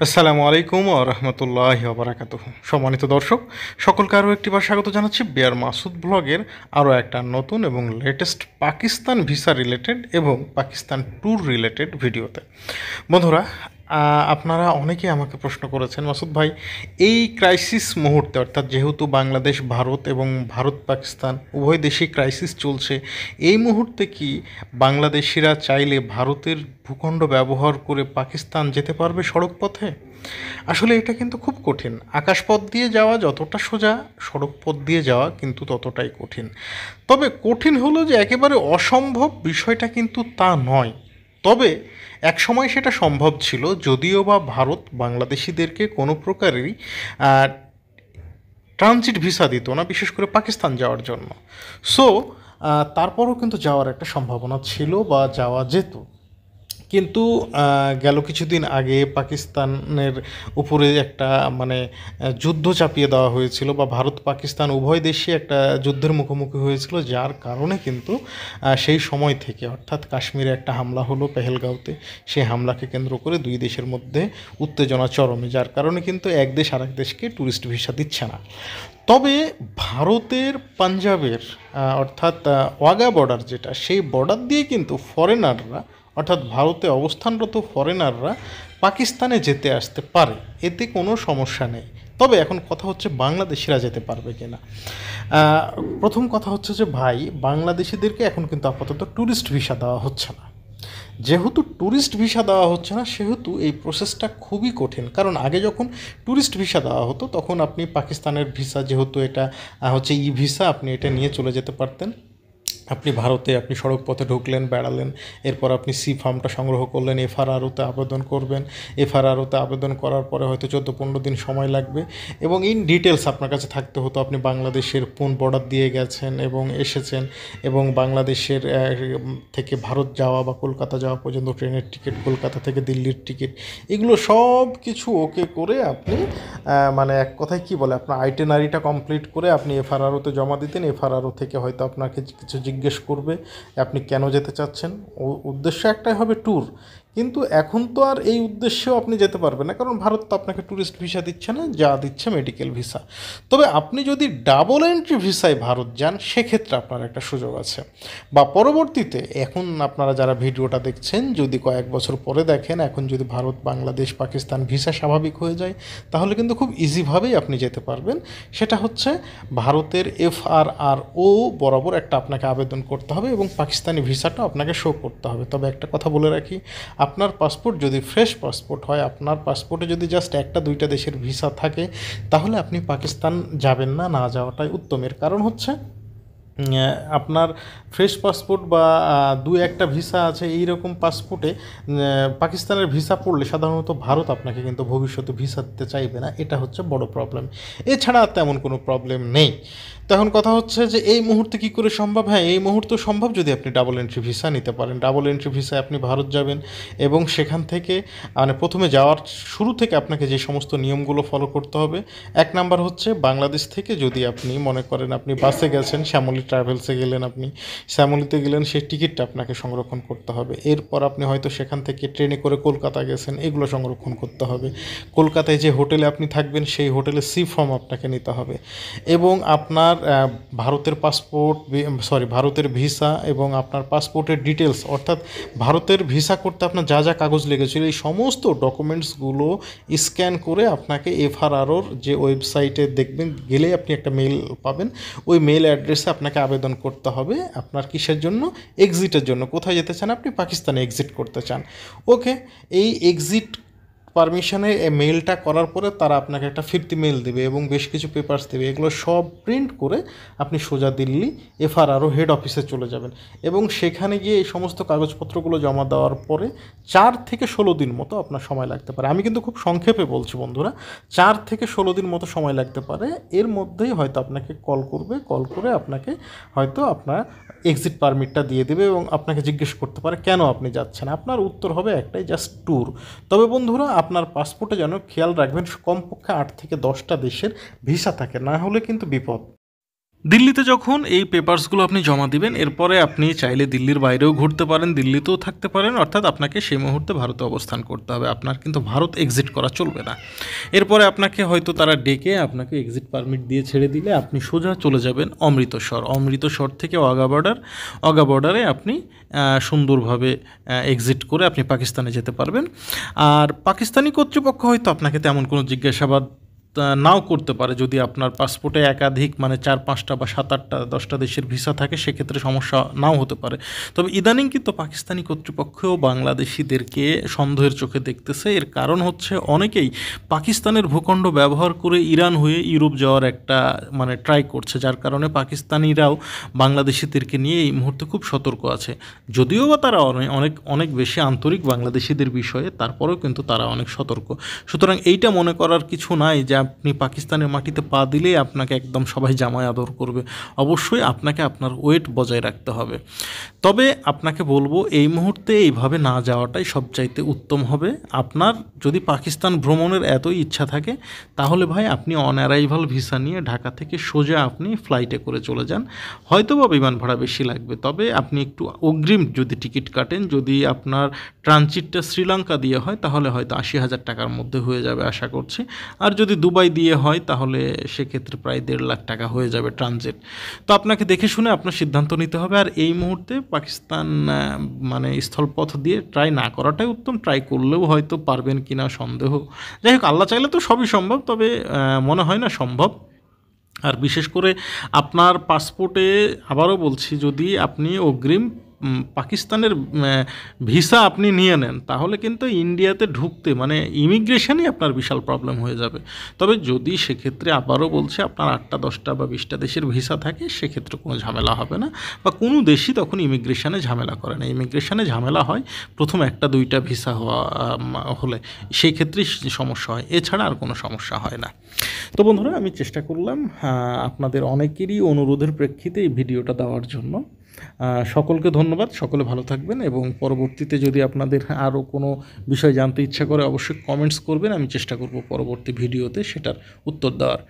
আসসালামু আলাইকুম ওয়া রাহমাতুল্লাহি ওয়া বারাকাতুহু। সম্মানিত দর্শক, সকলকে আরও একটিবার স্বাগত জানাচ্ছি বিআর মাসুদ ব্লগের আরও একটা নতুন এবং লেটেস্ট পাকিস্তান ভিসা রিলেটেড এবং পাকিস্তান ট্যুর রিলেটেড ভিডিওতে। বন্ধুরা, আপনারা অনেকেই আমাকে প্রশ্ন করেছেন, মাসুদ ভাই, এই ক্রাইসিস মুহূর্তে, অর্থাৎ যেহেতু বাংলাদেশ ভারত এবং ভারত পাকিস্তান উভয় দেশেই ক্রাইসিস চলছে, এই মুহূর্তে কি বাংলাদেশিরা চাইলে ভারতের ভূখণ্ড ব্যবহার করে পাকিস্তান যেতে পারবে সড়ক পথে? আসলে এটা কিন্তু খুব কঠিন। আকাশপথ দিয়ে যাওয়া যতটা সোজা, সড়ক পথ দিয়ে যাওয়া কিন্তু ততটাই কঠিন। তবে কঠিন হলো যে একেবারে অসম্ভব বিষয়টা কিন্তু তা নয়। তবে একসময় সেটা সম্ভব ছিল, যদিও বা ভারত বাংলাদেশিদেরকে কোনো প্রকারেরই ট্রানজিট ভিসা দিত না, বিশেষ করে পাকিস্তান যাওয়ার জন্য। সো তারপরও কিন্তু যাওয়ার একটা সম্ভাবনা ছিল বা যাওয়া যেত। কিন্তু গেল কিছুদিন আগে পাকিস্তানের উপরে একটা যুদ্ধ চাপিয়ে দেওয়া হয়েছিল, বা ভারত পাকিস্তান উভয় দেশই একটা যুদ্ধের মুখোমুখি হয়েছিল, যার কারণে কিন্তু সেই সময় থেকে, অর্থাৎ কাশ্মীরে একটা হামলা হলো পেহেলগাঁওতে, সেই হামলাকে কেন্দ্র করে দুই দেশের মধ্যে উত্তেজনা চরমে, যার কারণে কিন্তু এক দেশ আরেক দেশকে ট্যুরিস্ট ভিসা দিচ্ছে না। তবে ভারতের পাঞ্জাবের অর্থাৎ ওয়াঘা বর্ডার যেটা, সেই বর্ডার দিয়ে কিন্তু ফরেনাররা, অর্থাৎ ভারতে অবস্থানরত ফরেনাররা পাকিস্তানে যেতে আসতে পারে, এতে কোনো সমস্যা নেই। তবে এখন কথা হচ্ছে বাংলাদেশিরা যেতে পারবে কিনা। প্রথম কথা হচ্ছে যে ভাই, বাংলাদেশিদেরকে এখন কিন্তু আপাতত ট্যুরিস্ট ভিসা দেওয়া হচ্ছে না। যেহেতু ট্যুরিস্ট ভিসা দেওয়া হচ্ছে না, সেহেতু এই প্রসেসটা খুবই কঠিন। কারণ আগে যখন ট্যুরিস্ট ভিসা দেওয়া হতো, তখন আপনি পাকিস্তানের ভিসা, যেহেতু এটা হচ্ছে ই ভিসা, আপনি এটা নিয়ে চলে যেতে পারতেন। আপনি ভারতে আপনি সড়ক পথে ঢুকলেন, বেড়ালেন, এরপর আপনি সি ফার্মটা সংগ্রহ করলেন, এফআরআরওতে আবেদন করবেন। এফআরআরওতে আবেদন করার পরে হয়তো 14-15 দিন সময় লাগবে, এবং ইন ডিটেলস আপনার কাছে থাকতে হতো আপনি বাংলাদেশের কোন বর্ডার দিয়ে গেছেন এবং এসেছেন, এবং বাংলাদেশের থেকে ভারত যাওয়া বা কলকাতা যাওয়া পর্যন্ত ট্রেনের টিকিট, কলকাতা থেকে দিল্লির টিকিট, এগুলো সব কিছু ওকে করে আপনি এক কথায় কী বলে, আপনার আইটেনারিটা কমপ্লিট করে আপনি এফআরআরওতে জমা দিতেন। এফআরআরও থেকে হয়তো আপনাকে কিছু জিজ্ঞেস করবে আপনি কেন যেতে চাচ্ছেন। উদ্দেশ্য একটাই হবে ট্যুর। কিন্তু এখন তো আর এই উদ্দেশ্যেও আপনি যেতে পারবেন না, কারণ ভারত তো আপনাকে ট্যুরিস্ট ভিসা দিচ্ছে না, যা দিচ্ছে মেডিকেল ভিসা। তবে আপনি যদি ডাবল এন্ট্রি ভিসায় ভারত যান, সেক্ষেত্রে আপনার একটা সুযোগ আছে। বা পরবর্তীতে, এখন আপনারা যারা ভিডিওটা দেখছেন, যদি কয়েক বছর পরে দেখেন, এখন যদি ভারত, বাংলাদেশ, পাকিস্তান ভিসা স্বাভাবিক হয়ে যায়, তাহলে কিন্তু খুব ইজিভাবেই আপনি যেতে পারবেন। সেটা হচ্ছে ভারতের এফআরআরও বরাবর একটা আপনাকে আবেদন করতে হবে, এবং পাকিস্তানি ভিসাটা আপনাকে শো করতে হবে। তবে একটা কথা বলে রাখি, আপনার পাসপোর্ট যদি ফ্রেশ পাসপোর্ট হয়, আপনার পাসপোর্টে যদি জাস্ট 1-2টা দেশের ভিসা থাকে, তাহলে আপনি পাকিস্তান যাবেন না, না যাওয়াটাই উত্তমের। কারণ হচ্ছে আপনার ফ্রেশ পাসপোর্ট বা 2-1টা ভিসা আছে, এই রকম পাসপোর্টে পাকিস্তানের ভিসা পড়লে সাধারণত ভারত আপনাকে কিন্তু ভবিষ্যতে ভিসা দিতে চাইবে না। এটা হচ্ছে বড় প্রবলেম। এছাড়া তেমন কোনো প্রবলেম নেই। তো এখন কথা হচ্ছে যে এই মুহূর্তে কী করে সম্ভব? হ্যাঁ, এই মুহূর্তে সম্ভব যদি আপনি ডাবল এন্ট্রি ভিসা নিতে পারেন। ডাবল এন্ট্রি ভিসায় আপনি ভারত যাবেন, এবং সেখান থেকে প্রথমে যাওয়ার শুরু থেকে আপনাকে যে সমস্ত নিয়মগুলো ফলো করতে হবে, 1 নাম্বার হচ্ছে বাংলাদেশ থেকে যদি আপনি মনে করেন আপনি বাসে গেছেন, শ্যামলী ট্রাভেলসে গেলেন, আপনি শ্যামলীতে গেলেন, সেই টিকিটটা আপনাকে সংরক্ষণ করতে হবে। এরপর আপনি হয়তো সেখান থেকে ট্রেনে করে কলকাতা গেছেন, এগুলো সংরক্ষণ করতে হবে। কলকাতায় যে হোটেলে আপনি থাকবেন, সেই হোটেলে সি ফর্ম আপনাকে নিতে হবে, এবং আপনার ভারতের ভারতের ভিসা এবং আপনার পাসপোর্টের ডিটেলস, অর্থাৎ ভারতের ভিসা করতে আপনার যা যা কাগজ লেগেছিল, এই সমস্ত ডকুমেন্টসগুলো স্ক্যান করে আপনাকে এফআরআরওর যে ওয়েবসাইটে দেখবেন, গেলে আপনি একটা মেল পাবেন, ওই মেল অ্যাড্রেসে আপনাকে আবেদন করতে হবে। আপনার কিসের জন্য? এক্সিটের জন্য। কোথায় যেতে চান আপনি? পাকিস্তানে এক্সিট করতে চান। ওকে, এই এক্সিট পারমিশনে মেলটা করার পরে তারা আপনাকে একটা ফিরতি মেল দেবে এবং বেশ কিছু পেপারস দেবে। এগুলো সব প্রিন্ট করে আপনি সোজা দিল্লি এফআরআরও হেড অফিসে চলে যাবেন, এবং সেখানে গিয়ে এই সমস্ত কাগজপত্রগুলো জমা দেওয়ার পরে 4 থেকে 16 দিন মতো আপনার সময় লাগতে পারে। আমি কিন্তু খুব সংক্ষেপে বলছি বন্ধুরা, 4 থেকে 16 দিন মতো সময় লাগতে পারে। এর মধ্যেই হয়তো আপনাকে কল করবে, কল করে আপনাকে হয়তো আপনার এক্সিট পারমিটটা দিয়ে দেবে, এবং আপনাকে জিজ্ঞেস করতে পারে কেন আপনি যাচ্ছেন। আপনার উত্তর হবে একটাই, জাস্ট ট্যুর। তবে বন্ধুরা, আপনার পাসপোর্টে যেন খেয়াল রাখবেন কমপক্ষে 8 থেকে 10টা দেশের ভিসা থাকে, না হলে কিন্তু বিপদ। দিল্লিতে যখন এই পেপারসগুলো আপনি জমা দিবেন, এরপরে আপনি চাইলে দিল্লির বাইরেও ঘুরতে পারেন, দিল্লিতেও থাকতে পারেন, অর্থাৎ আপনাকে সেই মুহূর্তে ভারতে অবস্থান করতে হবে, আপনার কিন্তু ভারত এক্সিট করা চলবে না। এরপরে আপনাকে হয়তো তারা ডেকে আপনাকে এক্সিট পারমিট দিয়ে ছেড়ে দিলে আপনি সোজা চলে যাবেন অমৃতসর। অমৃতসর থেকে ওয়াঘা বর্ডারে আপনি সুন্দরভাবে এক্সিট করে আপনি পাকিস্তানে যেতে পারবেন। আর পাকিস্তানি কর্তৃপক্ষ হয়তো আপনাকে তেমন কোনো জিজ্ঞাসাবাদ নাও করতে পারে। যদি আপনার পাসপোর্টে একাধিক মানে 4-5টা বা 7-8টা 10টা দেশের ভিসা থাকে, সেক্ষেত্রে সমস্যা নাও হতে পারে। তবে ইদানিং কিন্তু পাকিস্তানি কর্তৃপক্ষও বাংলাদেশিদেরকে সন্দেহের চোখে দেখতেছে। এর কারণ হচ্ছে অনেকেই পাকিস্তানের ভূখণ্ড ব্যবহার করে ইরান হয়ে ইউরোপ যাওয়ার একটা মানে ট্রাই করছে, যার কারণে পাকিস্তানিরাও বাংলাদেশিদেরকে নিয়ে এই মুহূর্তে খুব সতর্ক আছে। যদিও বা তারা অনেক অনেক বেশি আন্তরিক বাংলাদেশিদের বিষয়ে, তারপরেও কিন্তু তারা অনেক সতর্ক। সুতরাং এইটা মনে করার কিছু নাই যে আপনি পাকিস্তানের মাটিতে পা দিলেই আপনাকে একদম সবাই জামায় আদর করবে। অবশ্যই আপনাকে আপনার ওয়েট বজায় রাখতে হবে। তবে আপনাকে বলবো এই মুহূর্তে এইভাবে না যাওয়াটাই সবচাইতে উত্তম হবে। আপনার যদি পাকিস্তান ভ্রমণের এতই ইচ্ছা থাকে, তাহলে ভাই আপনি অন অ্যারাইভাল ভিসা নিয়ে ঢাকা থেকে সোজা আপনি ফ্লাইটে করে চলে যান। হয়তো বা বিমান ভাড়া বেশি লাগবে, তবে আপনি একটু অগ্রিম যদি টিকিট কাটেন, যদি আপনার ট্রানজিটটা শ্রীলঙ্কা দিয়ে হয়, তাহলে হয়তো 80,000 টাকার মধ্যে হয়ে যাবে আশা করছি। আর যদি দুবাই দিয়ে হয়, তাহলে সেক্ষেত্রে প্রায় 1.5 লাখ টাকা হয়ে যাবে ট্রানজিট। তো আপনাকে দেখে শুনে আপনার সিদ্ধান্ত নিতে হবে। আর এই মুহূর্তে পাকিস্তান মানে স্থলপথ দিয়ে ট্রাই না করাটাই উত্তম। ট্রাই করলেও হয়তো পারবেন কি না সন্দেহ। যাই হোক, আল্লাহ চাইলে তো সবই সম্ভব, তবে মনে হয় না সম্ভব। আর বিশেষ করে আপনার পাসপোর্টে, আবারও বলছি, যদি আপনি অগ্রিম পাকিস্তানের ভিসা আপনি নিয়ে নেন, তাহলে কিন্তু ইন্ডিয়াতে ঢুকতে মানে ইমিগ্রেশনই আপনার বিশাল প্রবলেম হয়ে যাবে। তবে যদি সেক্ষেত্রে, আবারও বলছি, আপনার 8টা 10টা বা 20টা দেশের ভিসা থাকে, সেক্ষেত্রে কোনো ঝামেলা হবে না। বা কোনো দেশই তখন ইমিগ্রেশনে ঝামেলা করে না। ইমিগ্রেশনে ঝামেলা হয় প্রথম 1টা 2টা ভিসা হলে, সেই ক্ষেত্রেই সমস্যা হয়, এছাড়া আর কোনো সমস্যা হয় না। তো বন্ধুরা, আমি চেষ্টা করলাম আপনাদের অনেকেরই অনুরোধের প্রেক্ষিতে এই ভিডিওটা দেওয়ার জন্য। সকলকে ধন্যবাদ, সকলে ভালো থাকবেন, এবং পরবর্তীতে যদি আপনাদের আরও কোনো বিষয় জানতে ইচ্ছা করে, অবশ্যই কমেন্টস করবেন। আমি চেষ্টা করব পরবর্তী ভিডিওতে সেটার উত্তর দেওয়ার।